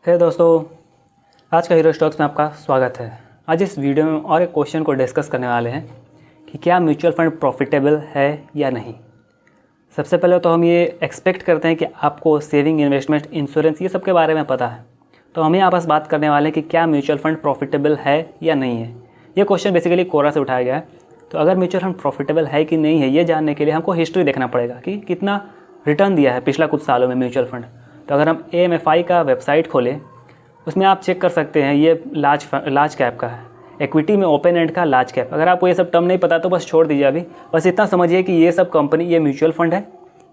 हे दोस्तों, आज का हीरो स्टॉक्स में आपका स्वागत है। आज इस वीडियो में और एक क्वेश्चन को डिस्कस करने वाले हैं कि क्या म्यूचुअल फंड प्रॉफिटेबल है या नहीं। सबसे पहले तो हम ये एक्सपेक्ट करते हैं कि आपको सेविंग, इन्वेस्टमेंट, इंश्योरेंस ये सब के बारे में पता है। तो हम यहाँ पास बात करने वाले हैं कि क्या म्यूचुअल फंड प्रॉफिटेबल है या नहीं है। ये क्वेश्चन बेसिकली कोरा से उठाया गया है। तो अगर म्यूचुअल फंड प्रॉफिटेबल है कि नहीं है, ये जानने के लिए हमको हिस्ट्री देखना पड़ेगा कि कितना रिटर्न दिया है पिछला कुछ सालों में म्यूचुअल फंड। तो अगर हम AMFI का वेबसाइट खोलें, उसमें आप चेक कर सकते हैं। ये लार्ज कैप का है, इक्विटी में ओपन एंड का लार्ज कैप। अगर आपको ये सब टर्म नहीं पता तो बस छोड़ दीजिए अभी। बस इतना समझिए कि ये सब कंपनी, ये म्यूचुअल फंड है,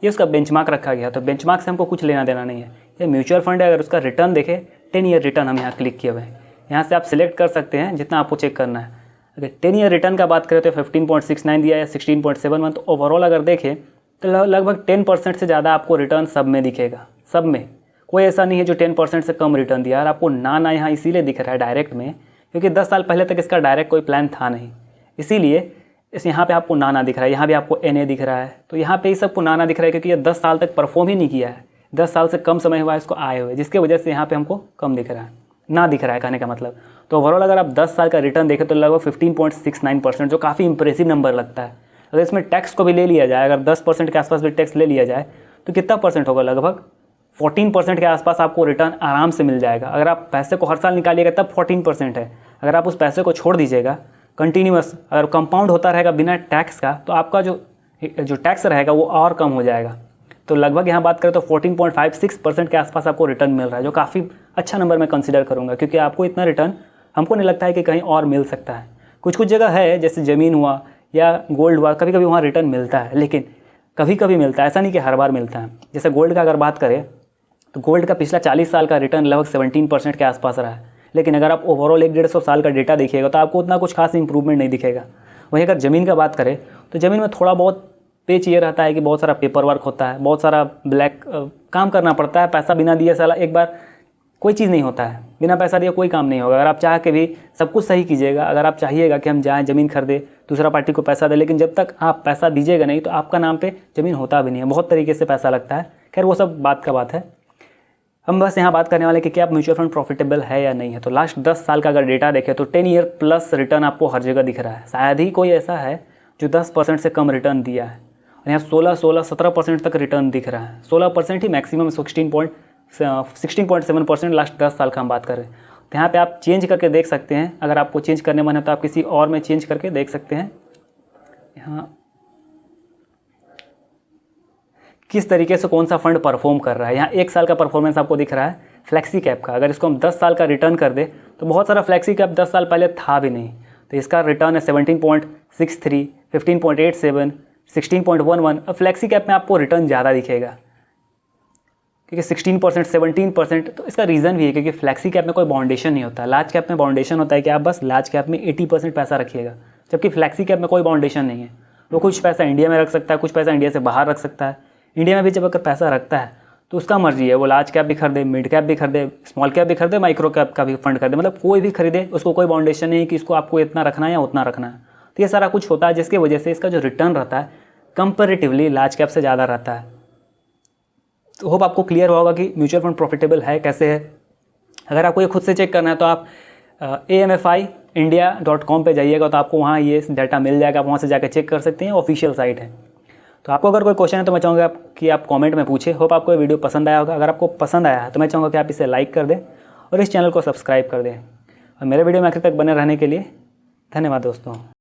ये उसका बेंचमार्क रखा गया। तो बेंचमार्क से हमको कुछ लेना देना नहीं है। ये म्यूचुअल फंड है। अगर उसका रिटर्न देखें, 10 ईयर रिटर्न हम यहाँ क्लिक किए हुए हैं। यहाँ से आप सिलेक्ट कर सकते हैं जितना आपको चेक करना है। अगर 10 ईयर रिटर्न का बात करें तो 15.69 दिया है, 16.71। तो ओवरऑल अगर देखें तो लगभग 10% से ज़्यादा आपको रिटर्न सब में दिखेगा। सब में कोई ऐसा नहीं है जो 10% से कम रिटर्न दिया। और आपको ना यहाँ इसीलिए दिख रहा है डायरेक्ट में, क्योंकि 10 साल पहले तक इसका डायरेक्ट कोई प्लान था नहीं, इसीलिए यहाँ पे आपको ना दिख रहा है। यहाँ भी आपको NA दिख रहा है। तो यहाँ पे ही सबको ना दिख रहा है क्योंकि ये 10 साल तक परफॉर्म ही नहीं किया है। 10 साल से कम समय हुआ है इसको आए हुए, जिसकी वजह से यहाँ पे हमको कम दिख रहा है, ना दिख रहा है कहने का मतलब। तो ओवरऑल अगर आप 10 साल का रिटर्न देखें तो लगभग 15.69%, जो काफ़ी इंप्रेसिव नंबर लगता है। अगर इसमें टैक्स को भी ले लिया जाए, अगर 10% के आसपास भी टैक्स ले लिया जाए तो कितना परसेंट होगा? लगभग 14% के आसपास आपको रिटर्न आराम से मिल जाएगा। अगर आप पैसे को हर साल निकालिएगा तब 14% है। अगर आप उस पैसे को छोड़ दीजिएगा कंटिन्यूअस, अगर कंपाउंड होता रहेगा बिना टैक्स का, तो आपका जो टैक्स रहेगा वो और कम हो जाएगा। तो लगभग यहाँ बात करें तो 14.56% के आसपास आपको रिटर्न मिल रहा है, जो काफ़ी अच्छा नंबर मैं कंसिडर करूँगा, क्योंकि आपको इतना रिटर्न हमको नहीं लगता है कि कहीं और मिल सकता है। कुछ जगह है जैसे ज़मीन हुआ या गोल्ड हुआ, कभी कभी वहाँ रिटर्न मिलता है, लेकिन कभी कभी मिलता है, ऐसा नहीं कि हर बार मिलता है। जैसे गोल्ड का अगर बात करें तो गोल्ड का पिछला 40 साल का रिटर्न लगभग 17% के आसपास रहा है। लेकिन अगर आप ओवरऑल 100-150 साल का डेटा देखिएगा तो आपको उतना कुछ खास इंप्रूवमेंट नहीं दिखेगा। वहीं अगर ज़मीन का बात करें तो ज़मीन में थोड़ा बहुत पेच ये रहता है कि बहुत सारा पेपर वर्क होता है, बहुत सारा ब्लैक काम करना पड़ता है। पैसा बिना दिए साला एक बार कोई चीज़ नहीं होता है, बिना पैसा दिए कोई काम नहीं होगा। अगर आप चाह के भी सब कुछ सही कीजिएगा, अगर आप चाहिएगा कि हम जाएँ ज़मीन खरीदें, दूसरा पार्टी को पैसा दे, लेकिन जब तक आप पैसा दीजिएगा नहीं तो आपका नाम पे ज़मीन होता भी नहीं है। बहुत तरीके से पैसा लगता है। खैर वो सब बात का बात है। हम बस यहाँ बात करने वाले कि क्या म्यूचुअल फंड प्रॉफिटेबल है या नहीं है। तो लास्ट 10 साल का अगर डेटा देखें तो 10 ईयर प्लस रिटर्न आपको हर जगह दिख रहा है। शायद ही कोई ऐसा है जो 10% से कम रिटर्न दिया है। और यहाँ 16-17% तक रिटर्न दिख रहा है। 16% ही मैक्सिमम, 16.7% लास्ट 10 साल का हम बात कर रहे हैं। तो यहाँ पे आप चेंज करके देख सकते हैं। अगर आपको चेंज करने मन है तो आप किसी और में चेंज करके देख सकते हैं यहाँ किस तरीके से कौन सा फंड परफॉर्म कर रहा है। यहाँ 1 साल का परफॉर्मेंस आपको दिख रहा है फ्लैक्सी कैप का। अगर इसको हम 10 साल का रिटर्न कर दे तो बहुत सारा फ्लैक्सी कैप 10 साल पहले था भी नहीं। तो इसका रिटर्न है 17.63, 15.87, 16.11। अब फ्लैक्सी कैप में आपको रिटर्न ज़्यादा दिखेगा क्योंकि 16%, 17%। तो इसका रीज़न भी है क्योंकि फ्लैक्सी कैप में कोई बाउंडेशन नहीं होता। लार्ज कैप में बाउंडेशन होता है कि आप बस लार्ज कैप में 80% पैसा रखिएगा, जबकि फ्लैक्सी कैप में कोई बाउंडेशन नहीं है। वो कुछ पैसा इंडिया में रख सकता है, कुछ पैसा इंडिया से बाहर रख सकता है। इंडिया में भी जब अगर पैसा रखता है तो उसका मर्जी है, वो लार्ज कैप भी खरीदे, मिड कैप भी खरीदे, स्मॉल कैप भी खरीदे, माइक्रो कैप का भी फंड खरीदे, मतलब कोई भी खरीदे, उसको कोई बाउंडेशन नहीं है कि इसको आपको इतना रखना है या उतना रखना है। तो ये सारा कुछ होता है जिसकी वजह से इसका जो रिटर्न रहता है कंपैरेटिवली लार्ज कैप से ज़्यादा रहता है। तो होप आपको क्लियर होगा कि म्यूचुअल फंड प्रॉफिटेबल है कैसे है। अगर आपको ये खुद से चेक करना है तो आप AMFIindia.com पे जाइएगा, तो आपको वहाँ ये डाटा मिल जाएगा। आप वहाँ से जाकर चेक कर सकते हैं, ऑफिशियल साइट है। तो आपको अगर कोई क्वेश्चन है तो मैं चाहूँगा कि आप कमेंट में पूछें। होप आपको ये वीडियो पसंद आया होगा। अगर आपको पसंद आया है तो मैं चाहूँगा कि आप इसे लाइक कर दें और इस चैनल को सब्सक्राइब कर दें। और मेरे वीडियो में आखिर तक बने रहने के लिए धन्यवाद दोस्तों।